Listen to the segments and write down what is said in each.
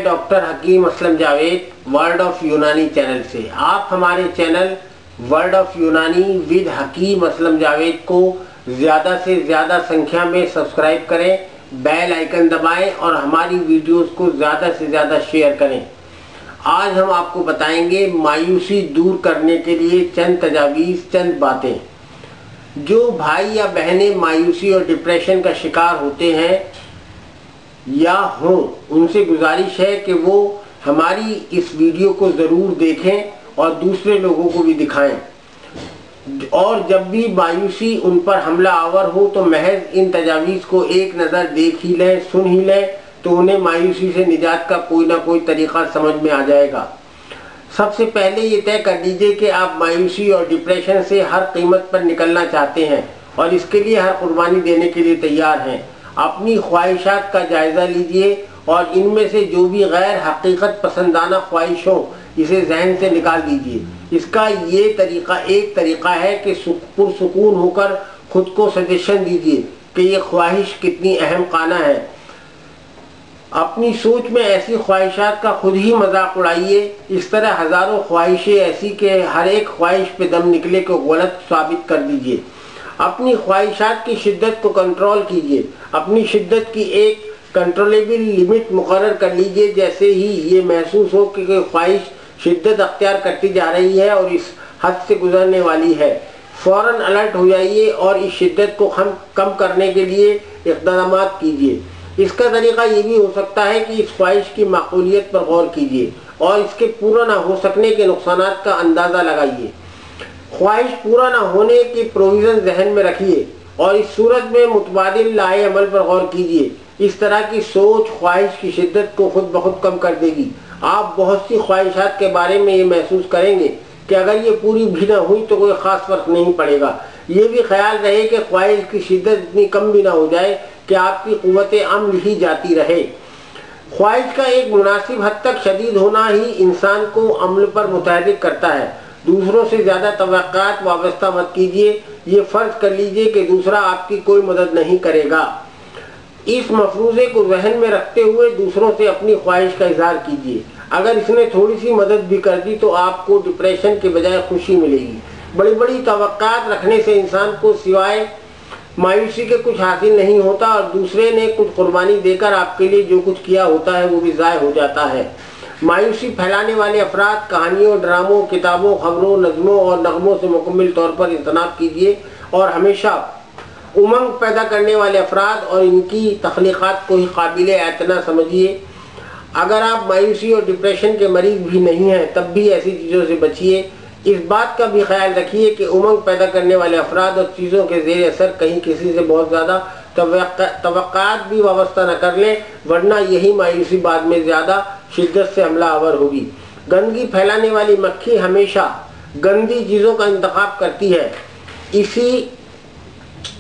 मैं doctor Hakim Aslam Javed world of Unani channel से। आप हमारे channel world of Unani with Hakim Aslam Javed को ज़्यादा से ज़्यादा संख्या में सब्सक्राइब करें, बेल आइकन दबाएं और हमारी वीडियोस को ज़्यादा से ज़्यादा शेयर करें। आज हम आपको बताएंगे मायूसी दूर करने के लिए चंद तजावीज़, चंद बातें। जो भाई या बहनें मायूसी और डिप्रेशन का शिकार होते हैं या हों, उनसे गुजारिश है कि वो हमारी इस वीडियो को ज़रूर देखें और दूसरे लोगों को भी दिखाएं। और जब भी मायूसी उन पर हमला आवर हो तो महज इन तजावीज़ को एक नज़र देख ही लें, सुन ही लें, तो उन्हें मायूसी से निजात का कोई ना कोई तरीक़ा समझ में आ जाएगा। सबसे पहले ये तय कर लीजिए कि आप मायूसी और डिप्रेशन से हर कीमत पर निकलना चाहते हैं और इसके लिए हर कुर्बानी देने के लिए तैयार हैं। अपनी ख्वाहिशात का जायज़ा लीजिए और इनमें से जो भी गैर हकीकत पसंदाना ख्वाहिश हो इसे जहन से निकाल दीजिए। इसका ये तरीक़ा एक तरीक़ा है कि पुरसुकून होकर खुद को सजेशन दीजिए कि ये ख्वाहिश कितनी अहम खाना है। अपनी सोच में ऐसी ख्वाहिशात का खुद ही मजाक उड़ाइए। इस तरह हज़ारों ख्वाहिशें ऐसी कि हर एक ख्वाहिश पे दम निकले को गलत साबित कर दीजिए। अपनी ख्वाहिशात की शिद्दत को कंट्रोल कीजिए। अपनी शिद्दत की एक कंट्रोलेबल लिमिट मुकर्रर कर लीजिए। जैसे ही ये महसूस हो कि ख्वाहिश शिद्दत अख्तियार करती जा रही है और इस हद से गुजरने वाली है, फ़ौरन अलर्ट हो जाइए और इस शिद्दत को कम करने के लिए इक़दाम कीजिए। इसका तरीक़ा ये भी हो सकता है कि इस ख्वाहिश की माकूलियत पर गौर कीजिए और इसके पूरा ना हो सकने के नुकसानात का अंदाज़ा लगाइए। ख्वाहिश पूरा ना होने की प्रोविज़न जहन में रखिए और इस सूरत में मुतबादिल लाए अमल पर गौर कीजिए। इस तरह की सोच ख्वाहिश की शिद्दत को खुद ब खुद कम कर देगी। आप बहुत सी ख्वाहिशात के बारे में ये महसूस करेंगे कि अगर ये पूरी भी ना हुई तो कोई ख़ास फ़र्क नहीं पड़ेगा। ये भी ख्याल रहे कि ख्वाहिश की शिद्दत इतनी कम भी ना हो जाए कि आपकी क़ुव्वत अमल ही जाती रहे। ख्वाहिश का एक मुनासिब हद तक शदीद होना ही इंसान को अमल पर मुतहरिक करता है। दूसरों से ज़्यादा तवक्कात वाबस्ता मत कीजिए। ये फ़र्ज़ कर लीजिए कि दूसरा आपकी कोई मदद नहीं करेगा। इस मफरूज़े को जहन में रखते हुए दूसरों से अपनी ख्वाहिश का इजहार कीजिए। अगर इसने थोड़ी सी मदद भी कर दी तो आपको डिप्रेशन के बजाय खुशी मिलेगी। बड़ी बड़ी तवक्कात रखने से इंसान को सिवाय मायूसी के कुछ हासिल नहीं होता और दूसरे ने कुछ कुर्बानी देकर आपके लिए जो कुछ किया होता है वो भी ज़ाय हो जाता है। मायूसी फैलाने वाले अफराद कहानियों, ड्रामों, किताबों, खबरों, नज़मों और नगमों से मुकम्मल तौर पर इज्तनाब कीजिए और हमेशा उमंग पैदा करने वाले अफराद और इनकी तख्लीक़ात को ही काबिल एतना समझिए। अगर आप मायूसी और डिप्रेशन के मरीज़ भी नहीं हैं तब भी ऐसी चीज़ों से बचिए। इस बात का भी ख्याल रखिए कि उमंग पैदा करने वाले अफराद और चीज़ों के ज़ेर असर कहीं किसी से बहुत ज़्यादा तवक्कात भी वाबस्ता न कर लें, वरना यही मायूसी बाद में ज़्यादा शिद्दत से हमला आवर होगी। गंदगी फैलाने वाली मक्खी हमेशा गंदी चीज़ों का इंतखाब करती है।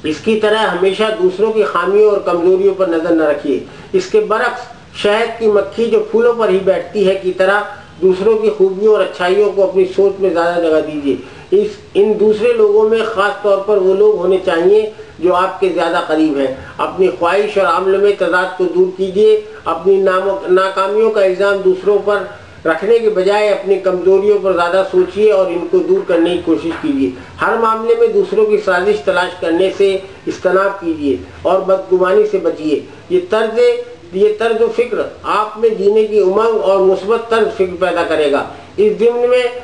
इसकी तरह हमेशा दूसरों की खामियों और कमज़ोरियों पर नज़र न रखिए। इसके बरक्स शहद की मक्खी जो फूलों पर ही बैठती है की तरह दूसरों की खूबियों और अच्छाइयों को अपनी सोच में ज़्यादा जगह दीजिए। इन दूसरे लोगों में ख़ास तौर पर वो लोग होने चाहिए जो आपके ज़्यादा करीब हैं। अपनी ख्वाहिश और अमल में तज़ाद को दूर कीजिए। अपनी नाकामियों का इल्ज़ाम दूसरों पर रखने के बजाय अपनी कमज़ोरियों पर ज़्यादा सोचिए और इनको दूर करने की कोशिश कीजिए। हर मामले में दूसरों की साजिश तलाश करने से इज्तनाब कीजिए और बदगुमानी से बचिए। ये तर्ज फ़िक्र आप में जीने की उमंग और मुस्बत तर्ज फ़िक्र पैदा करेगा। इस ज़िम्न में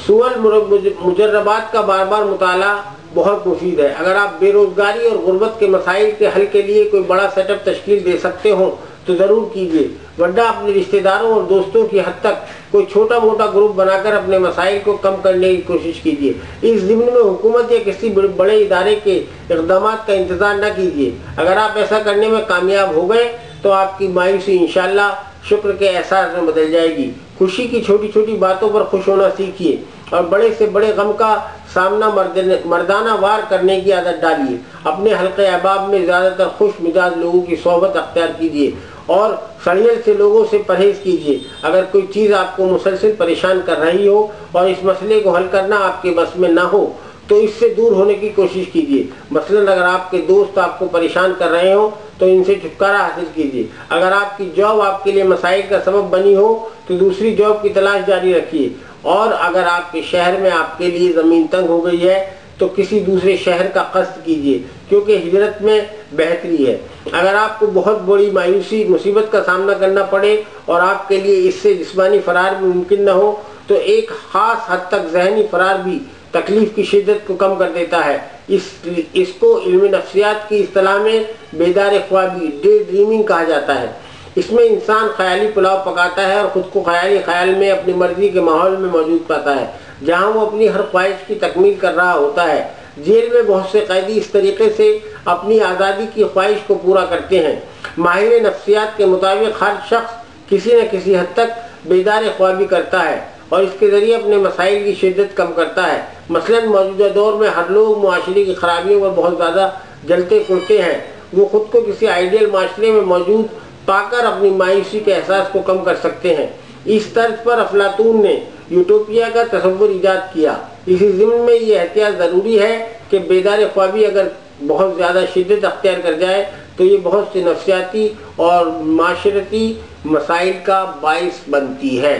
सुअल मुजर्रबात का बार बार मुताला बहुत मुफीद है। अगर आप बेरोज़गारी और गुर्बत के मसाइल के हल के लिए कोई बड़ा सेटअप तश्कील दे सकते हो तो ज़रूर कीजिए, वरना अपने रिश्तेदारों और दोस्तों की हद तक कोई छोटा मोटा ग्रुप बनाकर अपने मसाइल को कम करने की कोशिश कीजिए। इस ज़िम्न में हुकूमत या किसी बड़े इदारे के इक़दाम का इंतज़ार न कीजिए। अगर आप ऐसा करने में कामयाब हो गए तो आपकी मायूसी इंशाअल्लाह शुक्र के एहसास में बदल जाएगी। खुशी की छोटी छोटी बातों पर खुश होना सीखिए और बड़े से बड़े गम का सामना मर्दाना वार करने की आदत डालिए। अपने हल्के अहबाब में ज़्यादातर खुश मिजाज लोगों की सोहबत अख्तियार कीजिए और सड़ियल से लोगों से परहेज़ कीजिए। अगर कोई चीज़ आपको मुसलसल परेशान कर रही हो और इस मसले को हल करना आपके बस में ना हो तो इससे दूर होने की कोशिश कीजिए। मसलन अगर आपके दोस्त आपको परेशान कर रहे हो तो इनसे छुटकारा हासिल कीजिए। अगर आपकी जॉब आपके लिए मसाइल का सबब बनी हो तो दूसरी जॉब की तलाश जारी रखिए। और अगर आपके शहर में आपके लिए ज़मीन तंग हो गई है तो किसी दूसरे शहर का कस्द कीजिए, क्योंकि हिजरत में बेहतरी है। अगर आपको बहुत बड़ी मायूसी मुसीबत का सामना करना पड़े और आपके लिए इससे जिस्मानी फरार भी मुमकिन न हो, तो एक ख़ास हद तक ज़हनी फरार भी तकलीफ़ की शिद्दत को कम कर देता है। इसको इल्म नफ्सियात की इस्तिलाह में बेदार ख्वाबी, डे ड्रीमिंग कहा जाता है। इसमें इंसान ख्याली पुलाव पकाता है और ख़ुद को ख्याली ख्याल में अपनी मर्जी के माहौल में मौजूद पाता है, जहाँ वो अपनी हर ख्वाहिश की तकमील कर रहा होता है। जेल में बहुत से कैदी इस तरीके से अपनी आज़ादी की ख्वाहिश को पूरा करते हैं। माहिर नफ्सियात के मुताबिक हर शख्स किसी न किसी हद तक बेदार ख्वाबी करता है और इसके ज़रिए अपने मसाइल की शिद्दत कम करता है। मसलन मौजूदा दौर में हर लोग मुआशरे की खराबियों पर बहुत ज़्यादा जलते कुड़ते हैं। वो ख़ुद को किसी आइडियल माशरे में मौजूद पाकर अपनी मायूसी के एहसास को कम कर सकते हैं। इस तर्ज पर अफलातून ने यूटोपिया का तस्वुर ईजाद किया। इसी ज़िम्न में ये एहतियात ज़रूरी है कि बेदार ख्वाबी अगर बहुत ज़्यादा शिद्दत अख्तियार कर जाए तो ये बहुत से नफ्सियाती और माशरती मसाइल का बाइस बनती है।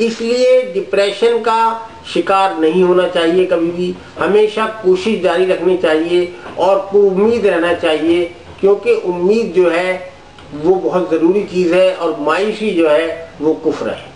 इसलिए डिप्रेशन का शिकार नहीं होना चाहिए। कभी भी हमेशा कोशिश जारी रखनी चाहिए और उम्मीद रहना चाहिए, क्योंकि उम्मीद जो है वो बहुत ज़रूरी चीज़ है और मायूसी जो है वो कुफ्र है।